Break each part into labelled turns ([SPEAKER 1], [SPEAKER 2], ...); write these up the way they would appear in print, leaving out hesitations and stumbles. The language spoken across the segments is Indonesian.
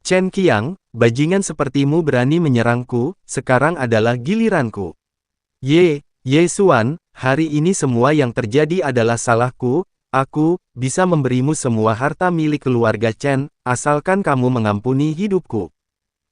[SPEAKER 1] Chen Qiang, bajingan sepertimu berani menyerangku, sekarang adalah giliranku. Ye Xuan, hari ini semua yang terjadi adalah salahku, aku bisa memberimu semua harta milik keluarga Chen, asalkan kamu mengampuni hidupku.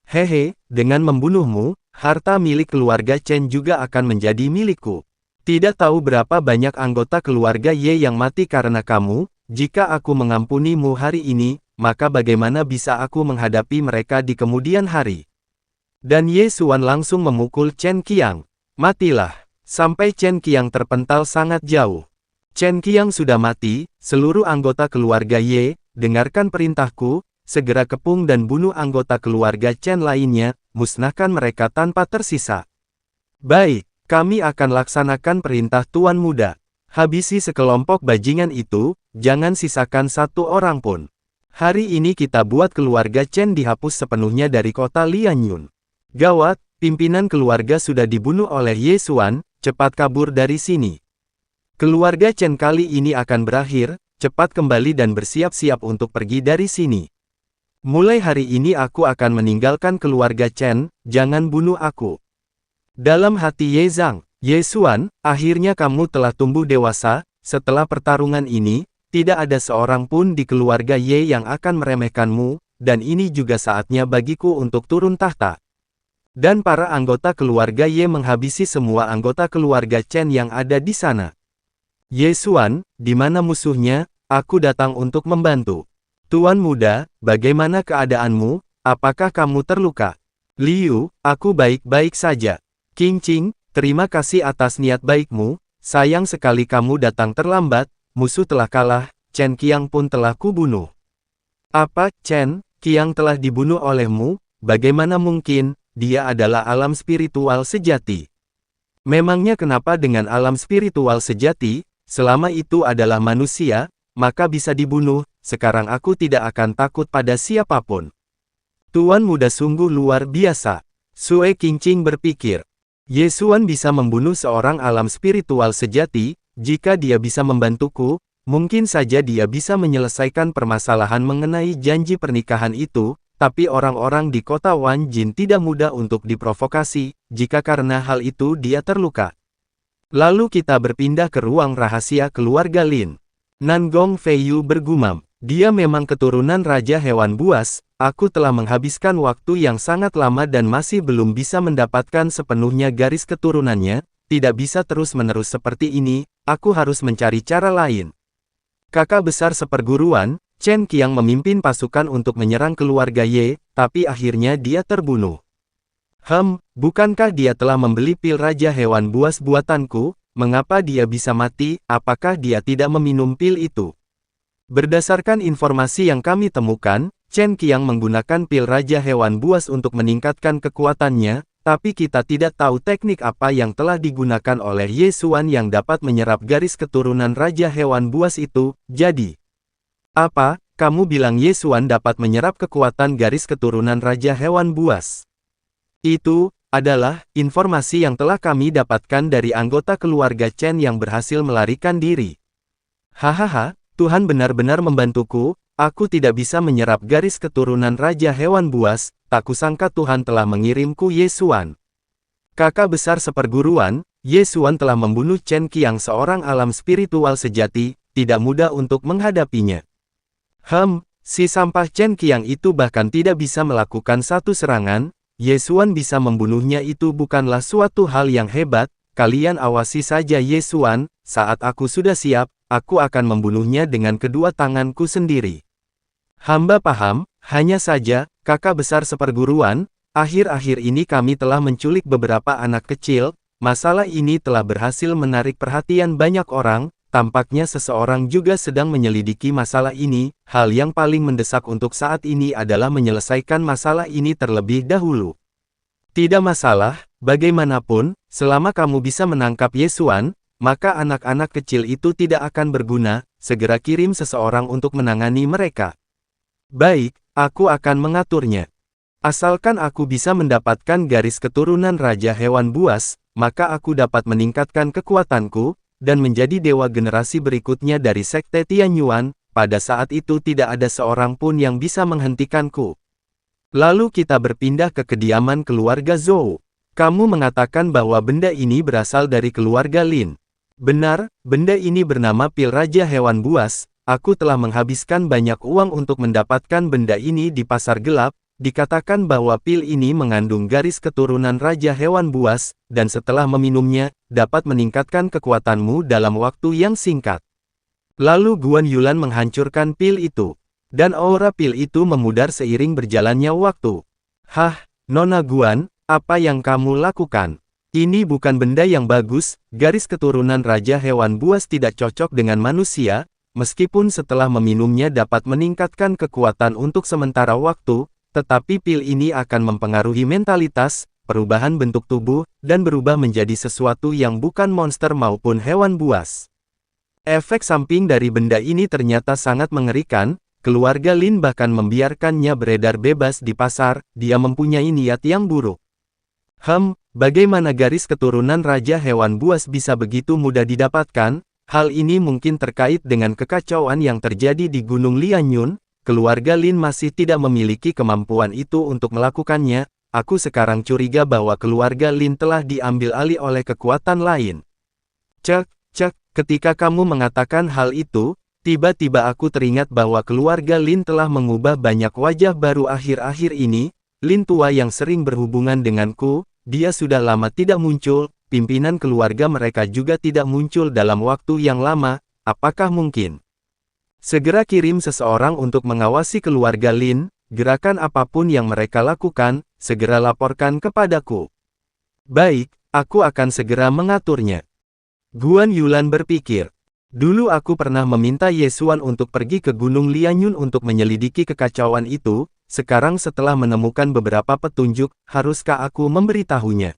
[SPEAKER 1] Hehe, dengan membunuhmu, harta milik keluarga Chen juga akan menjadi milikku. Tidak tahu berapa banyak anggota keluarga Ye yang mati karena kamu, jika aku mengampunimu hari ini, maka bagaimana bisa aku menghadapi mereka di kemudian hari? Dan Ye Xuan langsung memukul Chen Qiang. Matilah. Sampai Chen Qiang terpental sangat jauh. Chen Qiang sudah mati, seluruh anggota keluarga Ye, dengarkan perintahku, segera kepung dan bunuh anggota keluarga Chen lainnya, musnahkan mereka tanpa tersisa. Baik, kami akan laksanakan perintah Tuan Muda. Habisi sekelompok bajingan itu, jangan sisakan satu orang pun. Hari ini kita buat keluarga Chen dihapus sepenuhnya dari kota Lianyun. Gawat, pimpinan keluarga sudah dibunuh oleh Ye Xuan, cepat kabur dari sini. Keluarga Chen kali ini akan berakhir, cepat kembali dan bersiap-siap untuk pergi dari sini. Mulai hari ini aku akan meninggalkan keluarga Chen, jangan bunuh aku. Dalam hati Ye Zhang, Ye Xuan, akhirnya kamu telah tumbuh dewasa, setelah pertarungan ini, tidak ada seorang pun di keluarga Ye yang akan meremehkanmu, dan ini juga saatnya bagiku untuk turun tahta. Dan para anggota keluarga Ye menghabisi semua anggota keluarga Chen yang ada di sana. Ye Xuan, di mana musuhnya? Aku datang untuk membantu. Tuan Muda, bagaimana keadaanmu? Apakah kamu terluka? Liu, aku baik-baik saja. Qing Qing, terima kasih atas niat baikmu, sayang sekali kamu datang terlambat, musuh telah kalah, Chen Qiang pun telah kubunuh. Apa, Chen Qiang telah dibunuh olehmu? Bagaimana mungkin? Dia adalah alam spiritual sejati. Memangnya kenapa dengan alam spiritual sejati, selama itu adalah manusia, maka bisa dibunuh, sekarang aku tidak akan takut pada siapapun. Tuan Muda sungguh luar biasa. Sue Qingqing berpikir. Ye Xuan bisa membunuh seorang alam spiritual sejati, jika dia bisa membantuku, mungkin saja dia bisa menyelesaikan permasalahan mengenai janji pernikahan itu, tapi orang-orang di kota Wanjin tidak mudah untuk diprovokasi, jika karena hal itu dia terluka. Lalu kita berpindah ke ruang rahasia keluarga Lin. Nangong Feiyu bergumam, dia memang keturunan Raja Hewan Buas, aku telah menghabiskan waktu yang sangat lama dan masih belum bisa mendapatkan sepenuhnya garis keturunannya, tidak bisa terus-menerus seperti ini, aku harus mencari cara lain. Kakak besar seperguruan, Chen Qiang memimpin pasukan untuk menyerang keluarga Ye, tapi akhirnya dia terbunuh. Bukankah dia telah membeli pil Raja Hewan Buas buatanku? Mengapa dia bisa mati? Apakah dia tidak meminum pil itu? Berdasarkan informasi yang kami temukan, Chen Qiang menggunakan pil Raja Hewan Buas untuk meningkatkan kekuatannya, tapi kita tidak tahu teknik apa yang telah digunakan oleh Ye Xuan yang dapat menyerap garis keturunan Raja Hewan Buas itu, jadi... Apa, kamu bilang Ye Xuan dapat menyerap kekuatan garis keturunan Raja Hewan Buas? Itu adalah informasi yang telah kami dapatkan dari anggota keluarga Chen yang berhasil melarikan diri. Hahaha, Tuhan benar-benar membantuku, aku tidak bisa menyerap garis keturunan Raja Hewan Buas, tak kusangka Tuhan telah mengirimku Ye Xuan. Kakak besar seperguruan, Ye Xuan telah membunuh Chen Qiang seorang alam spiritual sejati, tidak mudah untuk menghadapinya. Si sampah Chen Qiang itu bahkan tidak bisa melakukan satu serangan, Ye Xuan bisa membunuhnya itu bukanlah suatu hal yang hebat, kalian awasi saja Ye Xuan, saat aku sudah siap, aku akan membunuhnya dengan kedua tanganku sendiri. Hamba paham, hanya saja, kakak besar seperguruan, akhir-akhir ini kami telah menculik beberapa anak kecil, masalah ini telah berhasil menarik perhatian banyak orang, tampaknya seseorang juga sedang menyelidiki masalah ini, hal yang paling mendesak untuk saat ini adalah menyelesaikan masalah ini terlebih dahulu. Tidak masalah, bagaimanapun, selama kamu bisa menangkap Ye Xuan, maka anak-anak kecil itu tidak akan berguna, segera kirim seseorang untuk menangani mereka. Baik, aku akan mengaturnya. Asalkan aku bisa mendapatkan garis keturunan Raja Hewan Buas, maka aku dapat meningkatkan kekuatanku, dan menjadi dewa generasi berikutnya dari Sekte Tianyuan, pada saat itu tidak ada seorang pun yang bisa menghentikanku. Lalu kita berpindah ke kediaman keluarga Zhou. Kamu mengatakan bahwa benda ini berasal dari keluarga Lin. Benar, benda ini bernama pil Raja Hewan Buas. Aku telah menghabiskan banyak uang untuk mendapatkan benda ini di pasar gelap. Dikatakan bahwa pil ini mengandung garis keturunan Raja Hewan Buas, dan setelah meminumnya, dapat meningkatkan kekuatanmu dalam waktu yang singkat. Lalu Guan Yulan menghancurkan pil itu. Dan aura pil itu memudar seiring berjalannya waktu. Hah, Nona Guan, apa yang kamu lakukan? Ini bukan benda yang bagus, garis keturunan Raja Hewan Buas tidak cocok dengan manusia, meskipun setelah meminumnya dapat meningkatkan kekuatan untuk sementara waktu, tetapi pil ini akan mempengaruhi mentalitas, perubahan bentuk tubuh, dan berubah menjadi sesuatu yang bukan monster maupun hewan buas. Efek samping dari benda ini ternyata sangat mengerikan, keluarga Lin bahkan membiarkannya beredar bebas di pasar, dia mempunyai niat yang buruk. Bagaimana garis keturunan Raja Hewan Buas bisa begitu mudah didapatkan? Hal ini mungkin terkait dengan kekacauan yang terjadi di Gunung Lianyun. Keluarga Lin masih tidak memiliki kemampuan itu untuk melakukannya. Aku sekarang curiga bahwa keluarga Lin telah diambil alih oleh kekuatan lain. Cek, ketika kamu mengatakan hal itu, tiba-tiba aku teringat bahwa keluarga Lin telah mengubah banyak wajah baru akhir-akhir ini. Lin tua yang sering berhubungan denganku, dia sudah lama tidak muncul, pimpinan keluarga mereka juga tidak muncul dalam waktu yang lama, apakah mungkin? Segera kirim seseorang untuk mengawasi keluarga Lin, gerakan apapun yang mereka lakukan, segera laporkan kepadaku. Baik, aku akan segera mengaturnya. Guan Yulan berpikir. Dulu aku pernah meminta Ye Xuan untuk pergi ke Gunung Lianyun untuk menyelidiki kekacauan itu, sekarang setelah menemukan beberapa petunjuk, haruskah aku memberitahunya?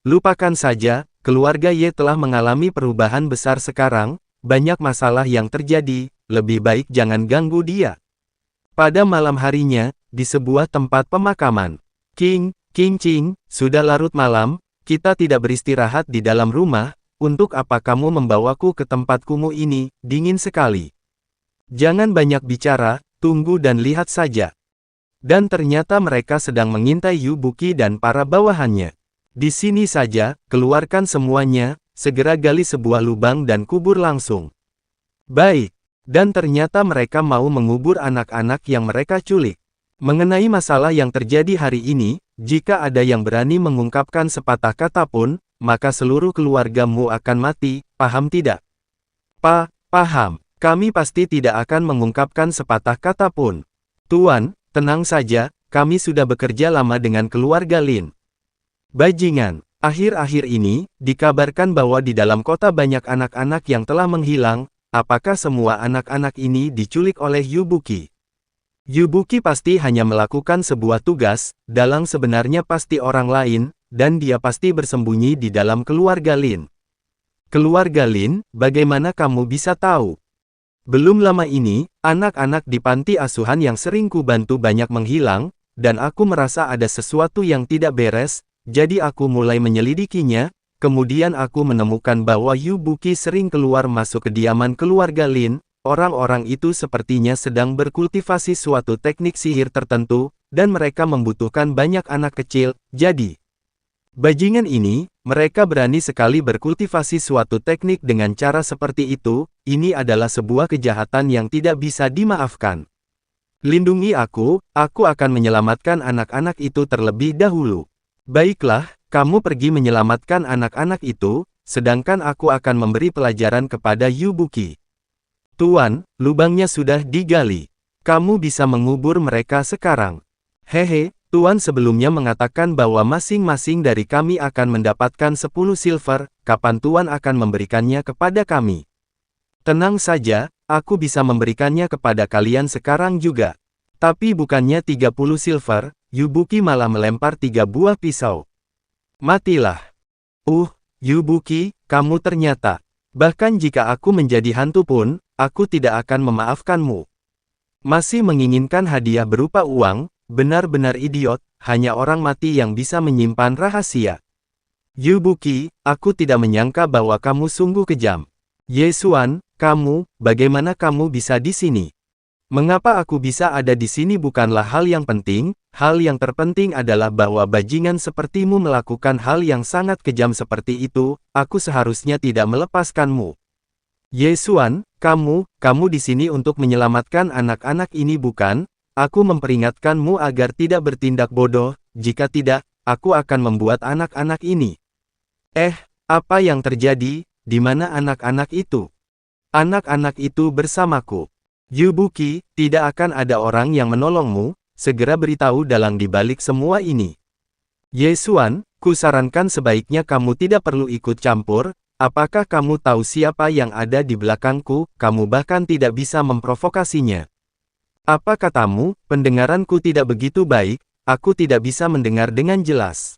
[SPEAKER 1] Lupakan saja, keluarga Ye telah mengalami perubahan besar sekarang, banyak masalah yang terjadi, lebih baik jangan ganggu dia. Pada malam harinya, di sebuah tempat pemakaman. King Ching, sudah larut malam, kita tidak beristirahat di dalam rumah, untuk apa kamu membawaku ke tempat kumuh ini, dingin sekali. Jangan banyak bicara, tunggu dan lihat saja. Dan ternyata mereka sedang mengintai Yu Buqi dan para bawahannya. Di sini saja, keluarkan semuanya, segera gali sebuah lubang dan kubur langsung. Baik. Dan ternyata mereka mau mengubur anak-anak yang mereka culik. Mengenai masalah yang terjadi hari ini, jika ada yang berani mengungkapkan sepatah kata pun, maka seluruh keluargamu akan mati, paham tidak? Paham. Kami pasti tidak akan mengungkapkan sepatah kata pun. Tuan, tenang saja, kami sudah bekerja lama dengan keluarga Lin. Bajingan. Akhir-akhir ini, dikabarkan bahwa di dalam kota banyak anak-anak yang telah menghilang. Apakah semua anak-anak ini diculik oleh Yu Buqi? Yu Buqi pasti hanya melakukan sebuah tugas, Dalang sebenarnya pasti orang lain, dan dia pasti bersembunyi di dalam keluarga Lin. Keluarga Lin, bagaimana kamu bisa tahu? Belum lama ini, anak-anak di panti asuhan yang sering ku bantu banyak menghilang, dan aku merasa ada sesuatu yang tidak beres. Jadi aku mulai menyelidikinya, kemudian aku menemukan bahwa Yu Buqi sering keluar masuk kediaman keluarga Lin, orang-orang itu sepertinya sedang berkultivasi suatu teknik sihir tertentu, dan mereka membutuhkan banyak anak kecil, jadi bajingan ini, mereka berani sekali berkultivasi suatu teknik dengan cara seperti itu, ini adalah sebuah kejahatan yang tidak bisa dimaafkan. Lindungi aku akan menyelamatkan anak-anak itu terlebih dahulu. Baiklah, kamu pergi menyelamatkan anak-anak itu, sedangkan aku akan memberi pelajaran kepada Yu Buqi. Tuan, lubangnya sudah digali. Kamu bisa mengubur mereka sekarang. Hehe, Tuan sebelumnya mengatakan bahwa masing-masing dari kami akan mendapatkan 10 silver, kapan Tuan akan memberikannya kepada kami? Tenang saja, aku bisa memberikannya kepada kalian sekarang juga. Tapi bukannya 30 silver, Yu Buqi malah melempar 3 buah pisau. Matilah. Yu Buqi, kamu ternyata. Bahkan jika aku menjadi hantu pun, aku tidak akan memaafkanmu. Masih menginginkan hadiah berupa uang, benar-benar idiot, hanya orang mati yang bisa menyimpan rahasia. Yu Buqi, aku tidak menyangka bahwa kamu sungguh kejam. Ye Xuan, bagaimana kamu bisa di sini? Mengapa aku bisa ada di sini bukanlah hal yang penting, hal yang terpenting adalah bahwa bajingan sepertimu melakukan hal yang sangat kejam seperti itu, aku seharusnya tidak melepaskanmu. Ye Xuan, kamu di sini untuk menyelamatkan anak-anak ini bukan? Aku memperingatkanmu agar tidak bertindak bodoh, jika tidak, aku akan membuat anak-anak ini. Apa yang terjadi? Di mana anak-anak itu? Anak-anak itu bersamaku. Yu Buqi, tidak akan ada orang yang menolongmu, segera beritahu dalang di balik semua ini. Ye Xuan, kusarankan sebaiknya kamu tidak perlu ikut campur, apakah kamu tahu siapa yang ada di belakangku, kamu bahkan tidak bisa memprovokasinya. Apa katamu, pendengaranku tidak begitu baik, aku tidak bisa mendengar dengan jelas.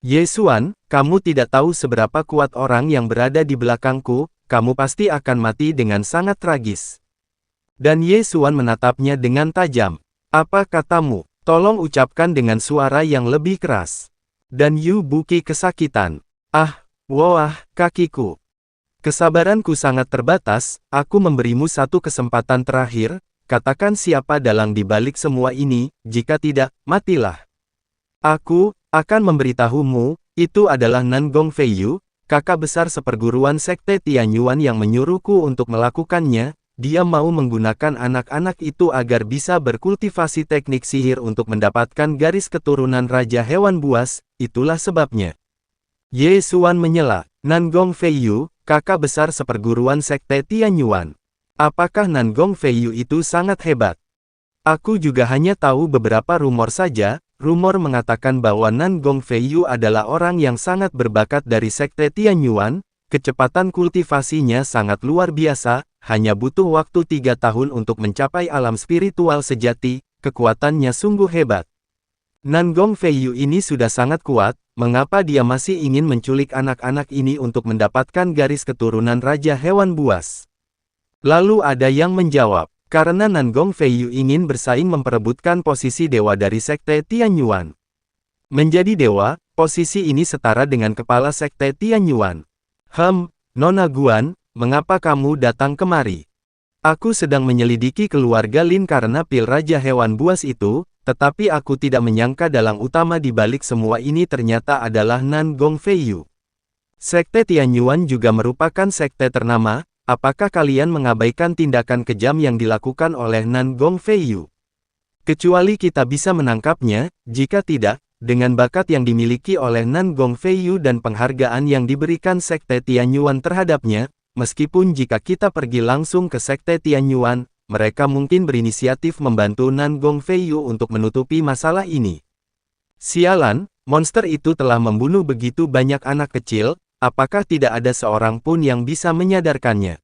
[SPEAKER 1] Ye Xuan, kamu tidak tahu seberapa kuat orang yang berada di belakangku, kamu pasti akan mati dengan sangat tragis. Dan Ye Xuan menatapnya dengan tajam. Apa katamu? Tolong ucapkan dengan suara yang lebih keras. Dan Yu Buqi kesakitan. Wah, kakiku. Kesabaranku sangat terbatas, aku memberimu satu kesempatan terakhir, katakan siapa dalang di balik semua ini, jika tidak, matilah. Aku akan memberitahumu, itu adalah Nan Gongfeiyu, kakak besar seperguruan sekte Tianyuan yang menyuruhku untuk melakukannya. Dia mau menggunakan anak-anak itu agar bisa berkultivasi teknik sihir untuk mendapatkan garis keturunan Raja Hewan Buas, itulah sebabnya. Ye Xuan menyela, Nan Gongfeiyu, kakak besar seperguruan sekte Tianyuan. Apakah Nan Gongfeiyu itu sangat hebat? Aku juga hanya tahu beberapa rumor saja, rumor mengatakan bahwa Nan Gongfeiyu adalah orang yang sangat berbakat dari sekte Tianyuan, kecepatan kultivasinya sangat luar biasa, hanya butuh waktu 3 tahun untuk mencapai alam spiritual sejati, kekuatannya sungguh hebat. Nan Gongfeiyu ini sudah sangat kuat, mengapa dia masih ingin menculik anak-anak ini untuk mendapatkan garis keturunan Raja Hewan Buas? Lalu ada yang menjawab, karena Nan Gongfeiyu ingin bersaing memperebutkan posisi dewa dari sekte Tianyuan. Menjadi dewa, posisi ini setara dengan kepala sekte Tianyuan. Nona Guan, mengapa kamu datang kemari? Aku sedang menyelidiki keluarga Lin karena pil Raja Hewan Buas itu, tetapi aku tidak menyangka dalang utama di balik semua ini ternyata adalah Nan Gongfeiyu. Sekte Tianyuan juga merupakan sekte ternama, apakah kalian mengabaikan tindakan kejam yang dilakukan oleh Nan Gongfeiyu? Kecuali kita bisa menangkapnya, jika tidak, dengan bakat yang dimiliki oleh Nan Gongfeiyu dan penghargaan yang diberikan sekte Tianyuan terhadapnya, meskipun jika kita pergi langsung ke sekte Tianyuan, mereka mungkin berinisiatif membantu Nan Gongfeiyu untuk menutupi masalah ini. Sialan, monster itu telah membunuh begitu banyak anak kecil, apakah tidak ada seorang pun yang bisa menyadarkannya?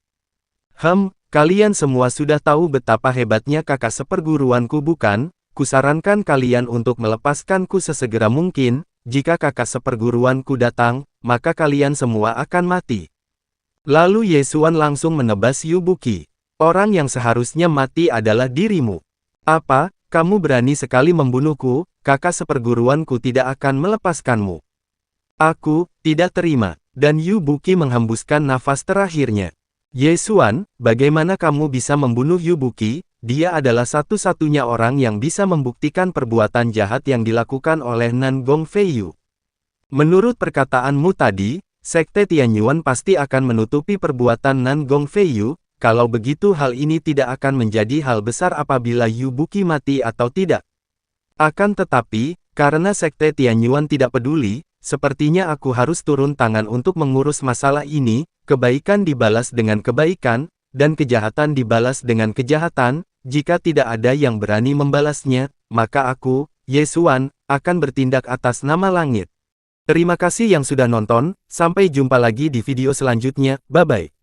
[SPEAKER 1] Kalian semua sudah tahu betapa hebatnya kakak seperguruanku bukan? Kusarankan kalian untuk melepaskanku sesegera mungkin, jika kakak seperguruanku datang, maka kalian semua akan mati. Lalu Ye Xuan langsung menebas Yu Buqi. Orang yang seharusnya mati adalah dirimu. Apa, kamu berani sekali membunuhku, kakak seperguruanku tidak akan melepaskanmu. Aku tidak terima, dan Yu Buqi menghembuskan nafas terakhirnya. Ye Xuan, bagaimana kamu bisa membunuh Yu Buqi? Dia adalah satu-satunya orang yang bisa membuktikan perbuatan jahat yang dilakukan oleh Nan Gongfeiyu. Menurut perkataanmu tadi, sekte Tianyuan pasti akan menutupi perbuatan Nan Gongfeiyu, kalau begitu hal ini tidak akan menjadi hal besar apabila Yu Buqi mati atau tidak. Akan tetapi, karena sekte Tianyuan tidak peduli, sepertinya aku harus turun tangan untuk mengurus masalah ini, kebaikan dibalas dengan kebaikan, dan kejahatan dibalas dengan kejahatan. Jika tidak ada yang berani membalasnya, maka aku, Ye Xuan, akan bertindak atas nama langit. Terima kasih yang sudah nonton, sampai jumpa lagi di video selanjutnya, bye-bye.